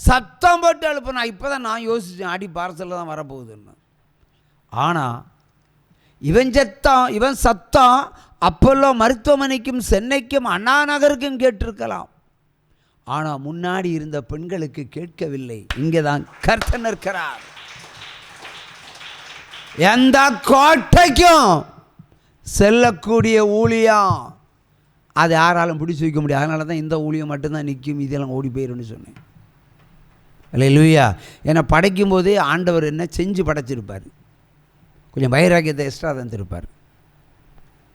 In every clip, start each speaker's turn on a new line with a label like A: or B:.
A: சத்தம் போட்டு எழுப்பினா. இப்போ தான் நான் யோசித்தேன், அடி பார்சலில் தான் வரப்போகுதுன்னு. ஆனால் இவன் சத்தம் அப்போல்லோ மருத்துவமனைக்கும் சென்னைக்கும் அண்ணா நகருக்கும் கேட்டிருக்கலாம். ஆனால் முன்னாடி இருந்த பெண்களுக்கு கேட்கவில்லை. இங்கே தான் கர்த்தர் நிற்கிறார். எந்த கோட்டைக்கும் செல்லக்கூடிய ஊழியம் அது யாராலும் பிடிச்சி வைக்க முடியாது. அதனால தான் இந்த ஊழியம் மட்டும்தான் நிற்கும், இதெல்லாம் ஓடி போயிடும்னு சொன்னேன். அல்லேலூயா. ஏன்னா படைக்கும் போதே ஆண்டவர் என்ன செஞ்சு படைச்சிருப்பார், கொஞ்சம் வைராக்கியத்தை எக்ஸ்ட்ரா தந்திருப்பார்.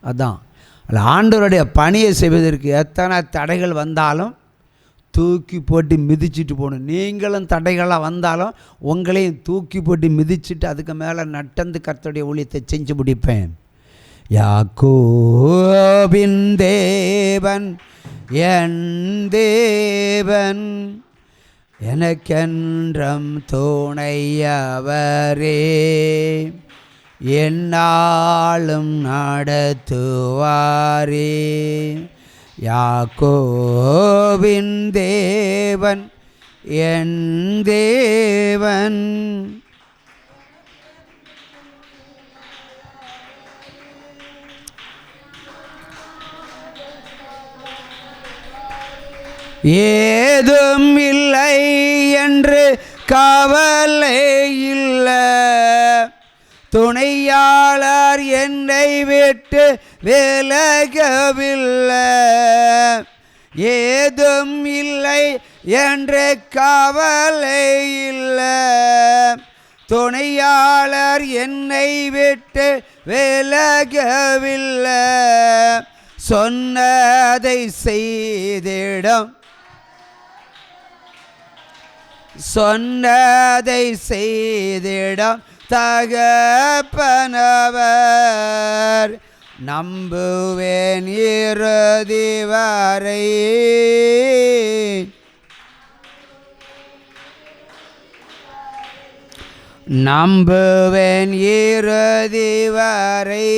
A: அதுதான் அல்ல, ஆண்டவருடைய பணியை செய்வதற்கு எத்தனை தடைகள் வந்தாலும் தூக்கி போட்டு மிதிச்சுட்டு போகணும். நீங்களும் தடைகளாக வந்தாலும் உங்களையும் தூக்கி போட்டு மிதிச்சுட்டு அதுக்கு மேலே நட்டந்து கர்த்தருடைய ஊழியத்தை செஞ்சு முடிப்பேன். யாக்கோபின் தேவன் என் தேவன், எனக்கென்றும் துணையவரே, என்னாலும் நடத்துவாரே. யாக்கோபின் தேவன் என் தேவன், ஏதும் இல்லை என்று கவலை இல்லை, துணையாளர் என்னை விட்டு விலகவில்லை. ஏதும் இல்லை என்று கவலை இல்லை, துணையாளர் என்னை விட்டு விலகவில்லை. சொன்னதை செய்திடும், சொன்னதை செய்திடும் தகப்பனவர், நம்புவேன் இறுதி வரை. நம்புவேன் இறுதி வரை.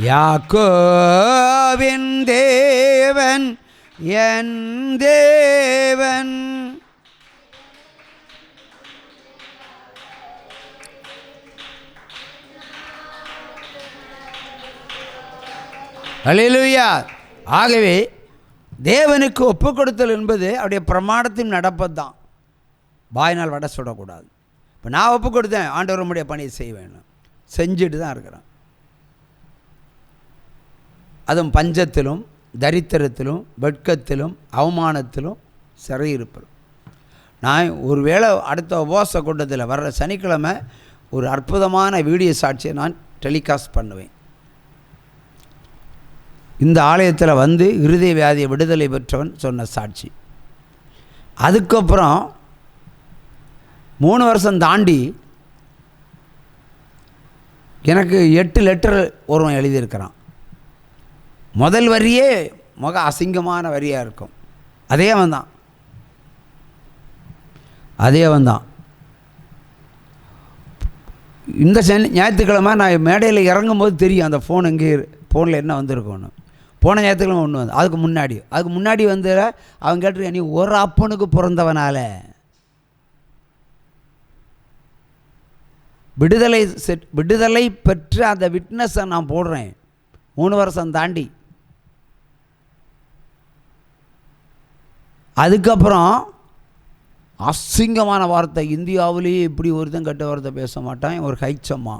A: யாக்கோபின் தேவன் என் தேவன், அல்லேலூயா. ஆகவே தேவனுக்கு ஒப்பு கொடுத்தல் என்பது அவருடைய பிரமாணத்தின் நடப்பது தான். வாயினால் வடை சுடக்கூடாது. இப்போ நான் ஒப்பு கொடுத்தேன், ஆண்டவர் நம்முடைய பணியை செய்ய வேணும், செஞ்சுட்டு தான் இருக்கிறேன். அதுவும் பஞ்சத்திலும் தரித்திரத்திலும் வெட்கத்திலும் அவமானத்திலும் சிறையிருப்பதும். நான் ஒரு வேளை அடுத்த உபவாச கூட்டத்தில் வர்ற சனிக்கிழமை ஒரு அற்புதமான வீடியோ சாட்சியை நான் டெலிகாஸ்ட் பண்ணுவேன். இந்த ஆலயத்தில் வந்து இருதய வியாதியை விடுதலை பெற்றவன் சொன்ன சாட்சி. அதுக்கப்புறம் 3 வருஷம் தாண்டி எனக்கு 8 லெட்டர் ஒருவன் எழுதியிருக்கிறான். முதல் வரியே மிக அசிங்கமான வரியாக இருக்கும். அதே அவன்தான். இந்த ஞாயிற்றுக்கிழமை நான் மேடையில் இறங்கும்போது தெரியும் அந்த ஃபோன் எங்கே, ஃபோனில் என்ன வந்திருக்கோன்னு. போன ஞாயிற்றுக்கிழமை ஒன்று வந்து அதுக்கு முன்னாடி வந்து அவன் கேட்டிருக்க, நீ ஒரு அப்பனுக்கு பிறந்தவனால விடுதலை பெற்று அந்த விட்னஸை நான் போடுறேன் 3 வருஷம் தாண்டி. அதுக்கப்புறம் அசிங்கமான வார்த்தை, இந்தியாவிலேயே இப்படி ஒருத்தன் கெட்ட வார்த்தை பேச மாட்டான், ஒரு கைச்சம்மா.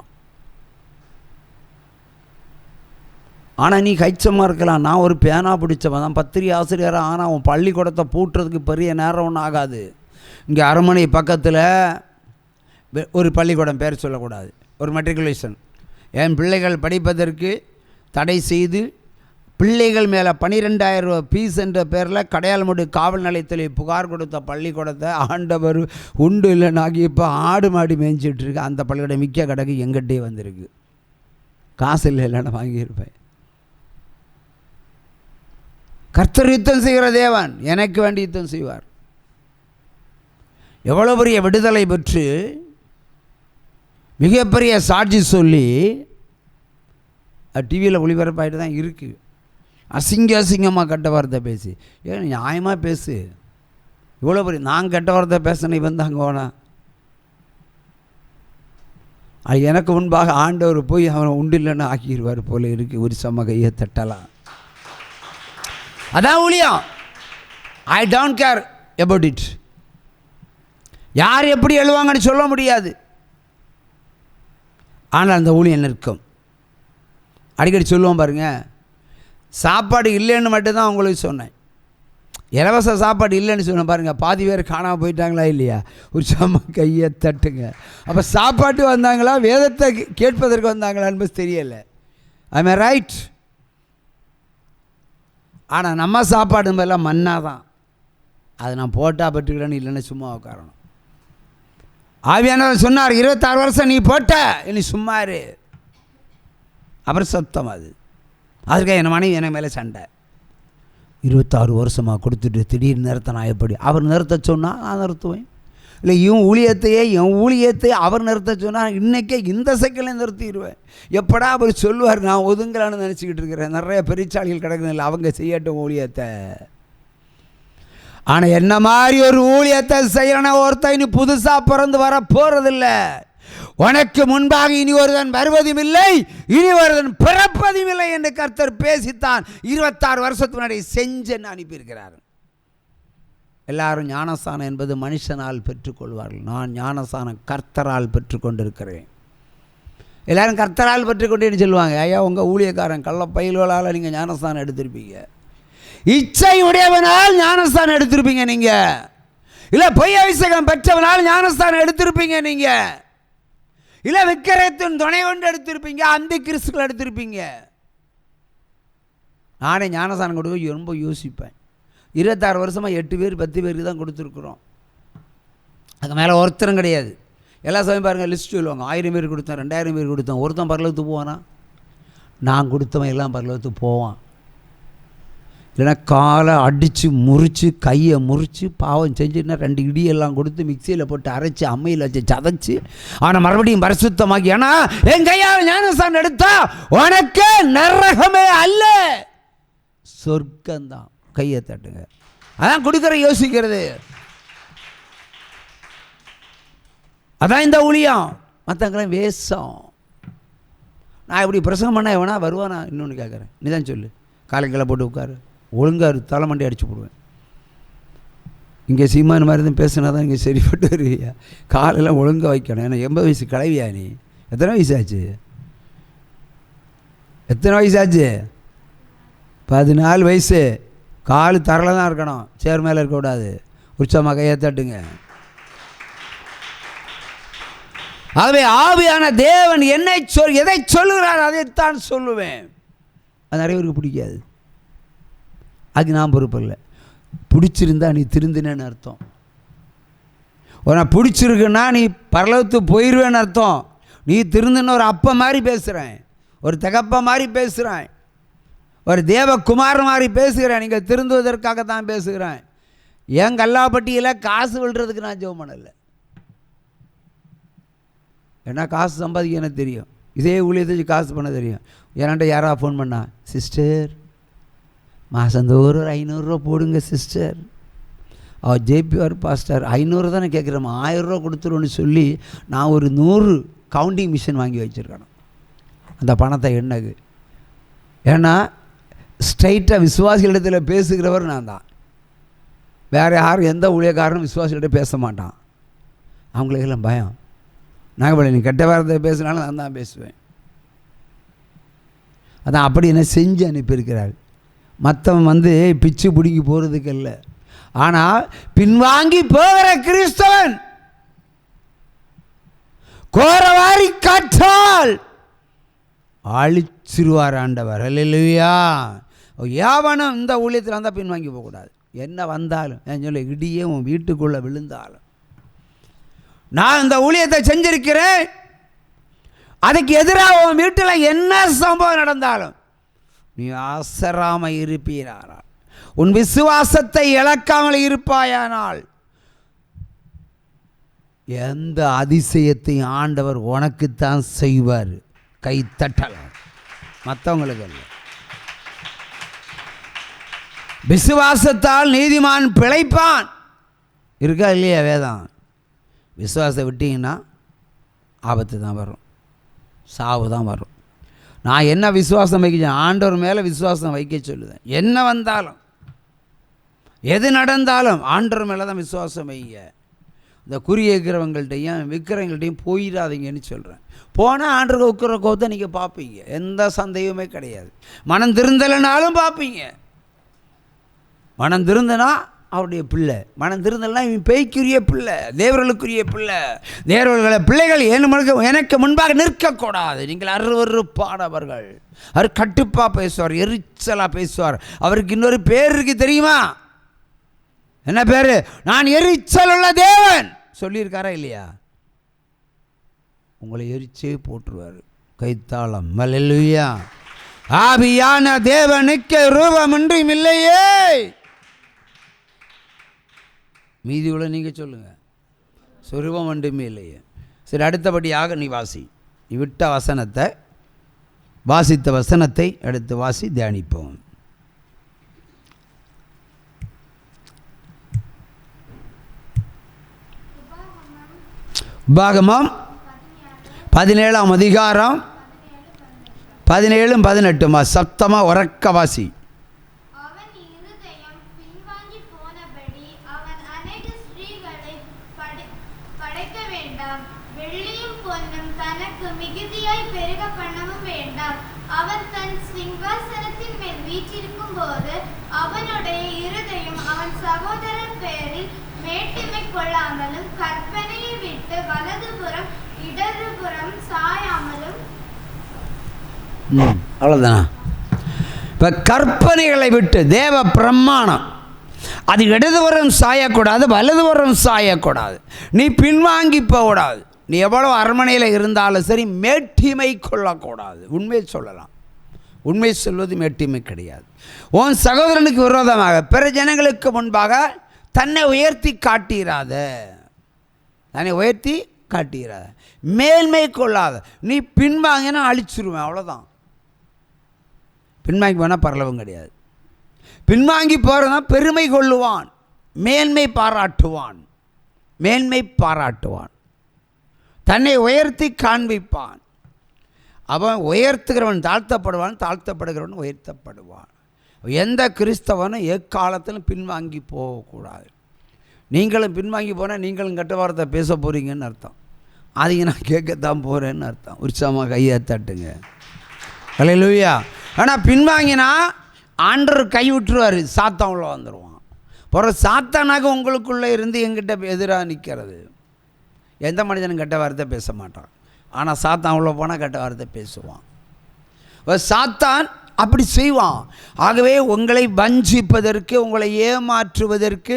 A: ஆனால் நீ கைச்சமாக இருக்கலாம், நான் ஒரு பேனா பிடிச்சவன் தான், பத்திரிகை ஆசிரியராக. ஆனால் அவன் பள்ளிக்கூடத்தை பூட்டுறதுக்கு பெரிய நேரம் ஒன்றும் ஆகாது. இங்கே அரண்மனை பக்கத்தில் ஒரு பள்ளிக்கூடம், பேர் சொல்லக்கூடாது, ஒரு மெட்ரிகுலேஷன். என் பிள்ளைகள் படிப்பதற்கு தடை செய்து பிள்ளைகள் மேலே 12,000 ரூபா ஃபீஸ் என்ற பேரில் கடையாளமுடி காவல் நிலையத்தில் புகார் கொடுத்த பள்ளிக்கூடத்தை ஆண்டவர் உண்டு இல்லைனாக்கி இப்போ ஆடு மாடி மேய்ஞ்சிட்ருக்கு. அந்த பள்ளிக்கூடம் மிக்க கடைக்கு எங்கிட்டே வந்திருக்கு. காசு இல்லைன்னா வாங்கியிருப்பேன். கர்த்தர் யுத்தம் செய்கிற தேவன், எனக்கு வேண்டி யுத்தம் செய்வார். எவ்வளோ பெரிய விடுதலை பெற்று மிகப்பெரிய சாட்சி சொல்லி டிவியில் ஒளிபரப்பாயிட்டு தான் இருக்குது. அசிங்கமாக கெட்ட வார்த்தை பேசி. ஏன் நியாயமாக பேசு. இவ்வளோ பெரிய நான் கெட்ட வார்த்தை பேசினேன் இவன் தாங்க ஓனா. அது எனக்கு முன்பாக ஆண்டவர் போய் அவனை உண்டு இல்லைன்னு ஆக்கிடுவார் போல இருக்குது. ஒரு சம கையை தட்டலாம். அதான் ஊழியம். I don't care about it. யார் எப்படி எழுவாங்கன்னு சொல்ல முடியாது. ஆனால் அந்த ஊழியம் நிற்கும். அடிக்கடி சொல்லுவோம் பாருங்கள், சாப்பாடு இல்லைன்னு மட்டும்தான் உங்களுக்கு சொன்னேன். இலவச சாப்பாடு இல்லைன்னு சொன்னேன் பாருங்கள். பாதி பேர் காணாமல் போயிட்டாங்களா இல்லையா? ஒரு சம கையை தட்டுங்க. அப்போ சாப்பாட்டு வந்தாங்களா, வேதத்தை கேட்பதற்கு வந்தாங்களான்னு தெரியலை. ஐ மீன் ரைட். ஆனால் நம்ம சாப்பாடு மேலாம் மண்ணா தான். அதை நான் போட்டால் பட்டுக்கிறேன்னு இல்லைன்னு சும்மா உட்காரணும். ஆவியானவர் சொன்னார், 26 வருஷம் நீ போட்ட, இனி சும்மா இரு. அப்புறம் சத்தம் அது. அதுக்காக என் மனைவி எனக்கு மேலே சண்டை. 26 வருஷமாக கொடுத்துட்டு திடீர்னு நிறுத்த நான் எப்படி? அவர் நிறுத்த சொன்னால் நான் நிறுத்துவேன். இல்லை என் ஊழியத்தை அவர் நிறுத்த சொன்னால் இன்றைக்கே இந்த செகண்ட்லேயே நிறுத்திடுவேன். எப்படா அவர் சொல்லுவார் நான் ஒதுங்கலான்னு நினச்சிக்கிட்டு இருக்கிறேன். நிறைய பெருச்சாளிகள் கிடக்குதில்ல, அவங்க செய்யட்டும் ஊழியத்தை. ஆனால் என்ன மாதிரி ஒரு ஊழியத்தை செய்யணும் ஒருத்தன் இனி புதுசாக பிறந்து வர போகிறதில்ல. உனக்கு முன்பாக இனி ஒருவன் வருவதும் இல்லை, இனி ஒருவன் பிறப்பதும் இல்லை என்று கர்த்தர் பேசித்தான் 26 வருஷத்துக்கு முன்னாடி செஞ்சென்னு அனுப்பியிருக்கிறார். எல்லாரும் ஞானஸ்தானம் என்பது மனுஷனால் பெற்றுக்கொள்வார்கள். நான் ஞானஸ்தானம் கர்த்தரால் பெற்றுக்கொண்டிருக்கிறேன். எல்லாரும் கர்த்தரால் பெற்றுக்கொண்டேன்னு சொல்லுவாங்க. ஐயா உங்கள் ஊழியக்காரன் கள்ள பயில்களால் நீங்கள் ஞானஸ்தானம் எடுத்திருப்பீங்க. இச்சை உடையவனால் ஞானஸ்தானம் எடுத்திருப்பீங்க நீங்கள். இல்லை பொய் அபிஷேகம் பெற்றவனால் ஞானஸ்தானம் எடுத்திருப்பீங்க நீங்கள். இல்லை விக்கிரகத்தின் துணை கொண்டு எடுத்திருப்பீங்க, அந்த கிறிஸ்துக்கள் எடுத்திருப்பீங்க. நானே ஞானஸ்தானம் கொடுக்க ரொம்ப யோசிப்பேன். 26 வருஷமாக 8 பேர் 10 பேருக்கு தான் கொடுத்துருக்குறோம். அதுக்கு மேலே ஒருத்தரும் கிடையாது. எல்லா சமயம் பாருங்கள் லிஸ்ட் சொல்லுவாங்க. 1000 பேர் கொடுத்தேன், 2000 பேர் கொடுத்தேன். ஒருத்தன் பரலோகத்துக்கு போவானா? நான் கொடுத்தவன் எல்லாம் பரலோகத்துக்கு போவான். இல்லைன்னா காலை அடித்து முறித்து கையை முறித்து பாவம் செஞ்சுன்னா 2 இடியெல்லாம் கொடுத்து மிக்சியில் போட்டு அரைச்சி அம்மையில் வச்சு சதைச்சி அவனை மறுபடியும் பரிசுத்தமாக்கி, ஏன்னா என் கையால் ஞானஸ்தானம் எடுத்தா உனக்கு நரகமே அல்ல, சொர்க்கந்தான். கையை தட்டுங்க. அதான் கொடுக்குற யோசிக்கிறது. அதான் இந்த ஊழியம். மற்றவங்களாம் வேஷம். நான் இப்படி பிரசங்கம் பண்ண எவனா வருவானா? இன்னொன்று கேட்குறேன், நீ தான் சொல்லு. காலைங்களை போட்டு உட்காரு, ஒழுங்காக தலைமண்டி அடிச்சு போடுவேன். இங்கே சீமான மாதிரி தான் பேசுனா தான் இங்கே சரிப்பட்டு வருவியா? காலெல்லாம் ஒழுங்காக வைக்கணும். ஏன்னா 80 வயசு கிளவியா நீ? எத்தனை வயசாச்சு? 14 வயசு. கால் தரல தான் இருக்கணும், சேர் மேலே இருக்கக்கூடாது. உற்சமாக கையை தட்டுங்க. ஆகவே ஆவியான தேவன் என்னை எதை சொல்லுகிறார் அதைத்தான் சொல்லுவேன். அது நிறைய பேருக்கு பிடிக்காது. அதுக்கு நான் பொறுப்பு இல்லை. பிடிச்சிருந்தா நீ திருந்தினேன்னு அர்த்தம். உனக்கு பிடிச்சிருக்குன்னா நீ பரலோகத்துக்கு போயிடுவேன்னு அர்த்தம். நீ திருந்தின ஒரு அப்பா மாதிரி பேசுகிறேன், ஒரு தகப்பா மாதிரி பேசுகிறேன், ஒரு தேவகுமார் மாதிரி பேசுகிறேன். நீங்கள் திருந்துவதற்காக தான் பேசுகிறேன். என் கல்லாப்பட்டியில் காசு விழுறதுக்கு நான் ஜெபம் பண்ணலை. ஏன்னா காசு சம்பாதிக்க எனக்கு தெரியும். இதே ஊழியத்தை காசு பண்ண தெரியும். ஏன்னாண்ட யாராவது ஃபோன் பண்ணா, சிஸ்டர் மாதந்தோறும் ஒரு 500 ரூபா போடுங்க சிஸ்டர். அவர் ஜேபிஆர் பாஸ்டர் 500 தானே கேட்குறோம், 1000 ரூபா கொடுத்துருவோன்னு சொல்லி நான் ஒரு 100 கவுண்டிங் மிஷின் வாங்கி வச்சுருக்கேன். அந்த பணத்தை என்னது? ஏன்னா ஸ்ட்ரைட்டாக விசுவாசிகளிடத்தில் பேசுகிறவர் நான் தான். வேறு யாரும் எந்த ஊழியக்காரனும் விசுவாசிகிட்ட பேச மாட்டான். அவங்களுக்கெல்லாம் பயம். நாங்கள் நீ கெட்ட வார்த்தை பேசினாலும் நான் தான் பேசுவேன். அதான் அப்படி என்ன செஞ்சு அனுப்பியிருக்கிறாள். மற்றவன் பிச்சு பிடிங்கி போகிறதுக்கு இல்லை. ஆனால் பின்வாங்கி போகிற கிறிஸ்தவன் கோரவாரி காற்றால் அழிச்சிருவார் ஆண்டவர். அல்லேலூயா. யாவனும் இந்த ஊழியத்தில் வந்தால் பின்வாங்கி போகக்கூடாது. என்ன வந்தாலும் ஏன் சொல்ல, இடியே உன் வீட்டுக்குள்ளே விழுந்தாலும் நான் இந்த ஊழியத்தை செஞ்சிருக்கிறேன், அதுக்கு எதிராக உன் வீட்டில் என்ன சம்பவம் நடந்தாலும் நீ அசராமல் இருப்பீரானால், உன் விசுவாசத்தை இழக்காமல் இருப்பாயானால் எந்த அதிசயத்தையும் ஆண்டவர் உனக்குத்தான் செய்வார். கை தட்டலாம், மற்றவங்களுக்கு இல்லை. விசுவாசத்தால் நீதிமான் பிழைப்பான். இருக்கா இல்லையா வேதம்? விசுவாசத்தை விட்டீங்கன்னா ஆபத்து தான் வரும், சாவு தான் வரும். நான் என்ன விசுவாசம் வைக்க, ஆண்டவர் மேலே விசுவாசம் வைக்க சொல்லுவேன். என்ன வந்தாலும் எது நடந்தாலும் ஆண்டவர் மேலே தான் விசுவாசம் வைங்க. இந்த குறி இருக்கிறவங்கள்ட்டையும் விற்கிறவங்கள்ட்டையும் போயிடாதீங்கன்னு சொல்கிறேன். போனால் ஆண்டவர் உக்கிற கோத்தை நீங்கள் பார்ப்பீங்க, எந்த சந்தேகமே கிடையாது. மனம் திருந்தலைனாலும் பார்ப்பீங்க. மனம் திருந்தனா அவருடைய பிள்ளை, மனம் திருந்தலைனா இவன் பேய்க்குரிய பிள்ளை, தேவர்களுக்குரிய பிள்ளை. தேவர்களை பிள்ளைகள் எனக்கு முன்பாக நிற்கக்கூடாது. நீங்கள் அருவருப்பானவர்கள். அவர் கட்டுப்பாக பேசுவார், எரிச்சலாக பேசுவார். அவருக்கு இன்னொரு பேர் இருக்கு தெரியுமா? என்ன பேர்? நான் எரிச்சல் உள்ள தேவன் சொல்லியிருக்காரா இல்லையா? உங்களை எரிச்சே போட்டுருவார். கைத்தாளம் அல்லேலூயா. ஆவியான தேவனுக்கு ரூபம் ஒன்றும் இல்லையே. மீதி உள்ள நீங்கள் சொல்லுங்கள். சொரூபம் ஒன்றுமே இல்லையே. சரி, அடுத்தபடியாக நீ வாசி. நீ விட்ட வசனத்தை, வாசித்த வசனத்தை அடுத்து வாசி, தியானிப்போம். உபாகமம் 17ஆம் அதிகாரம் 17 18 சத்தமாக உறக்க வாசி.
B: அவன் தன் சிங்காசனத்தின் மேல் வீற்றிருக்கும் போது அவனுடைய இருதயம் அவன் சகோதரன் பேரில் மேட்டிமை கொள்ளாமலும் கற்பனையை விட்டு வலதுபுறம் இடதுபுறம் சாயாமலும்.
A: அவ்வளோதானா? இப்போ கற்பனைகளை விட்டு தேவ பிரமாணம், அது இடதுபுறம் சாயக்கூடாது, வலதுபுறம் சாயக்கூடாது. நீ பின்வாங்கி போகக்கூடாது. நீ எவ்வளோ அரண்மனையில் இருந்தாலும் சரி, மேட்டிமை கொள்ளக்கூடாது. உண்மை சொல்லலாம், உண்மை சொல்வது மேட்டிமை கிடையாது. உன் சகோதரனுக்கு விரோதமாக பிற ஜனங்களுக்கு முன்பாக தன்னை உயர்த்தி காட்டுகிறாத, தன்னை உயர்த்தி காட்டுகிறாத, மேன்மை கொள்ளாத. நீ பின்வாங்கினா அழிச்சிருவேன், அவ்வளோதான். பின்வாங்கி போனால் பரலவும் கிடையாது. பின்வாங்கி போகிறதான் பெருமை கொள்ளுவான், மேன்மை பாராட்டுவான், மேன்மை பாராட்டுவான், தன்னை உயர்த்தி காண்பிப்பான். அவன் உயர்த்துகிறவன் தாழ்த்தப்படுவான், தாழ்த்தப்படுகிறவன் உயர்த்தப்படுவான். எந்த கிறிஸ்தவனும் எக்காலத்திலும் பின்வாங்கி போகக்கூடாது. நீங்களும் பின்வாங்கி போனால் நீங்களும் கெட்ட வார்த்தை பேச போகிறீங்கன்னு அர்த்தம். அதிக நான் கேட்கத்தான் போகிறேன்னு அர்த்தம். உற்சாகமாக கையை தட்டுங்க. அல்லேலூயா. ஆனால் பின்வாங்கினா ஆண்டவர் கை விட்டுருவார், சாத்தான் உள்ள வந்துடுவான். பிறகு சாத்தானாக உங்களுக்குள்ளே இருந்து எங்கிட்ட எதிராக நிற்கிறது. எந்த மனிதனும் கெட்ட வார்த்தை பேச மாட்டான், ஆனால் சாத்தான் உள்ள போனால் கெட்ட வார்த்தை பேசுவான். சாத்தான் அப்படி செய்வான். ஆகவே உங்களை வஞ்சிப்பதற்கு, உங்களை ஏமாற்றுவதற்கு,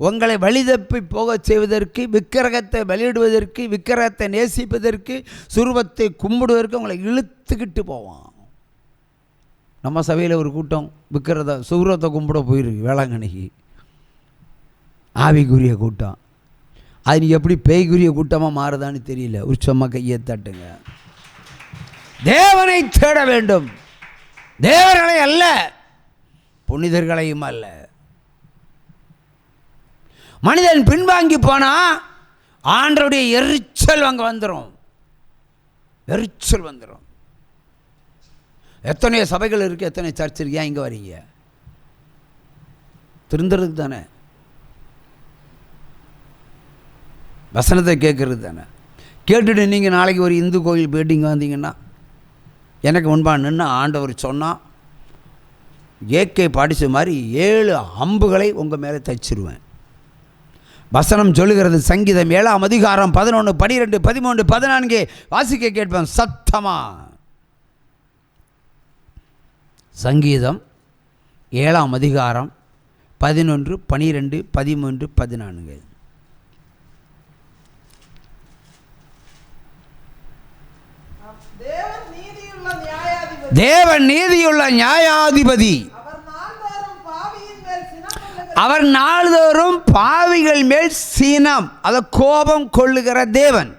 A: உங்களை வழிதப்பி போக செய்வதற்கு, விக்கிரகத்தை பலியிடுவதற்கு, விக்கிரகத்தை நேசிப்பதற்கு, சுரூபத்தை கும்பிடுவதற்கு உங்களை இழுத்துக்கிட்டு போவான். நம்ம சபையில் ஒரு கூட்டம் சுரூபத்தை கும்பிட போயிருக்கு வேளாங்கண்ணிக்கு. ஆவிக்குரிய கூட்டம். அது நீ எப்படி பேய்க்குரிய கூட்டமாக மாறுதான்னு தெரியல. உற்சவமாக கையை தட்டுங்க. தேவனை தேட வேண்டும், தேவர்களை அல்ல, புனிதர்களையும் அல்ல. மனிதன் பின்வாங்கி போனா ஆண்டவருடைய எரிச்சல் அங்கே வந்துடும், எரிச்சல் வந்துடும். எத்தனை சபைகள் இருக்குது, எத்தனை சர்ச் இருக்கு, ஏன் இங்கே வரீங்க? திருந்துறதுக்கு தானே, வசனத்தை கேட்கறது தானே. கேட்டுட்டு நீங்கள் நாளைக்கு ஒரு இந்து கோயில் போய்ட்டு இங்கே வந்தீங்கன்னா, எனக்கு முன்பாக நின்று ஆண்டவர் சொன்னால் ஏகே பாடிச்ச மாதிரி 7 அம்புகளை உங்கள் மேலே தைச்சிருவேன். வசனம் சொல்லுகிறது. சங்கீதம் 7ஆம் அதிகாரம் 11, 12, 13, 14 வாசிக்க கேட்பேன் சத்தமா. சங்கீதம் 7ஆம் அதிகாரம் 11, 12, 13, 14. தேவன் நீதியுள்ள நியாயாதிபதி. அவர் நாள்தோறும் பாவிகள் மேல் சீனம், அத கோபம் கொள்ளுகிற தேவன்.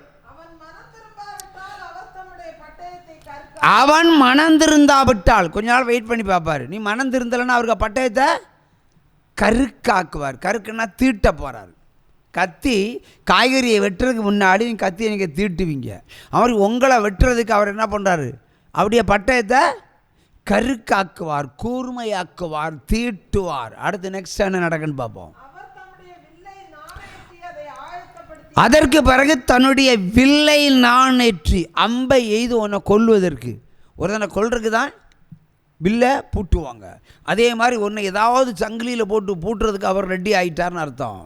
A: அவன் மனம் திருந்தாவிட்டால், கொஞ்ச நாள் வெயிட் பண்ணி பார்ப்பாரு. நீ மனம் திருந்தலைன்னா அவருக்கு பட்டயத்தை கருக்காக்குவார். கருக்குன்னா தீட்ட போகிறார். கத்தி காய்கறியை வெட்டுறதுக்கு முன்னாடி நீங்கள் கத்தியை நீங்கள் தீட்டுவீங்க. அவர் உங்களை வெட்டுறதுக்கு அவர் என்ன பண்ணுறாரு? அப்படியே பட்டயத்தை கருக்காக்குவார், கூர்மையாக்குவார், தீட்டுவார். அடுத்து நெக்ஸ்ட் என்ன நடக்குன்னு பார்ப்போம். அதற்கு பிறகு தன்னுடைய வில்லை நாணேற்றி அம்பை எய்து உன்னை கொல்வதற்கு, ஒருத்தனை கொல்றதுக்கு தான் வில்லை பூட்டுவாங்க. அதே மாதிரி ஒன்று ஏதாவது சங்கிலியில் போட்டு பூட்டுறதுக்கு அவர் ரெடி ஆகிட்டார்னு அர்த்தம்.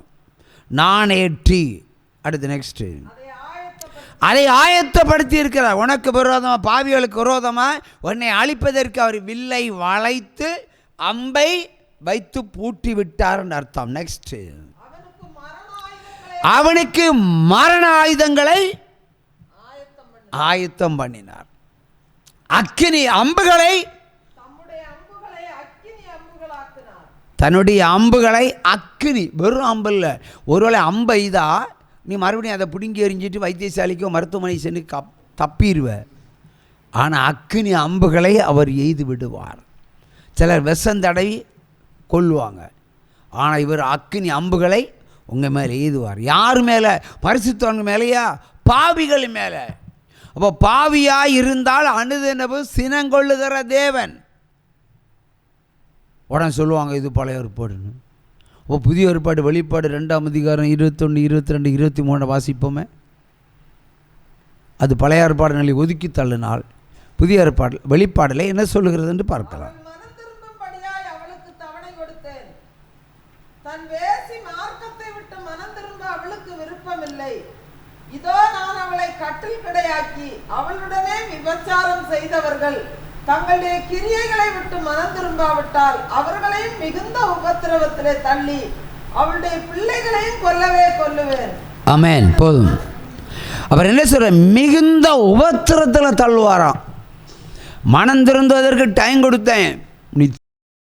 A: நாணேற்றி. அடுத்து நெக்ஸ்ட்டு அதை ஆயத்தப்படுத்தி இருக்கிறார். உனக்கு விரோதமாக, பாவிகளுக்கு விரோதமாக உன்னை அழிப்பதற்கு அவர் வில்லை வளைத்து அம்பை வைத்து பூட்டி விட்டார்னு அர்த்தம். நெக்ஸ்ட், அவனுக்கு மரண ஆயுதங்களை ஆயத்தம் பண்ணினார். அக்கினி அம்புகளை, தன்னுடைய அம்புகளை அக்கினி, வெறும் அம்பு இல்லை. ஒருவேளை அம்பை தான் நீ மறுபடியும் அதை பிடுங்கி எறிஞ்சிட்டு வைத்தியசாலைக்கோ மருத்துவமனை சென்று தப்பிடுவ. ஆனால் அக்கினி அம்புகளை அவர் எய்து விடுவார். சிலர் விஷம் தடவி கொல்லுவாங்க. ஆனால் இவர் அக்கினி அம்புகளை உங்கள் மேலே எய்துவார். யார் மேலே? பரிசுத்தவங்க மேலேயா? பாவிகள் மேலே. அப்போ பாவியாக இருந்தால் அனுதினமும் சினங்கொள்ளுகிற தேவன். உடனே சொல்லுவாங்க இது பழைய ஏற்பாடுன்னு. இப்போ புதிய ஏற்பாடு வெளிப்பாடு 2ஆம் அதிகாரம் 21, 22, 23 வாசிப்போமே. அது பழைய ஏற்பாடு நிலை ஒதுக்கி தள்ளினால் புதிய ஏற்பாடு வெளிப்பாடில் என்ன சொல்லுகிறது என்று பார்க்கலாம்.
C: இதோ நான் அவளை கட்டில் கிடையாக்கி அவளுடனே விபச்சாரம் செய்தவர்கள் தங்களுடைய கிரியைகளை விட்டு மனம் திரும்பாவிட்டால் அவர்களையும் மிகுந்த உபத்திரவத்திலே தள்ளி அவளுடைய பிள்ளைகளையும் கொல்லவே கொல்லுவேன்.
A: ஆமென். போதும். அவர் என்ன சொல்ற? மிகுந்த உபத்திரத்தில் தள்ளுவாராம். மனம் திருந்துவதற்கு டைம் கொடுத்தேன்.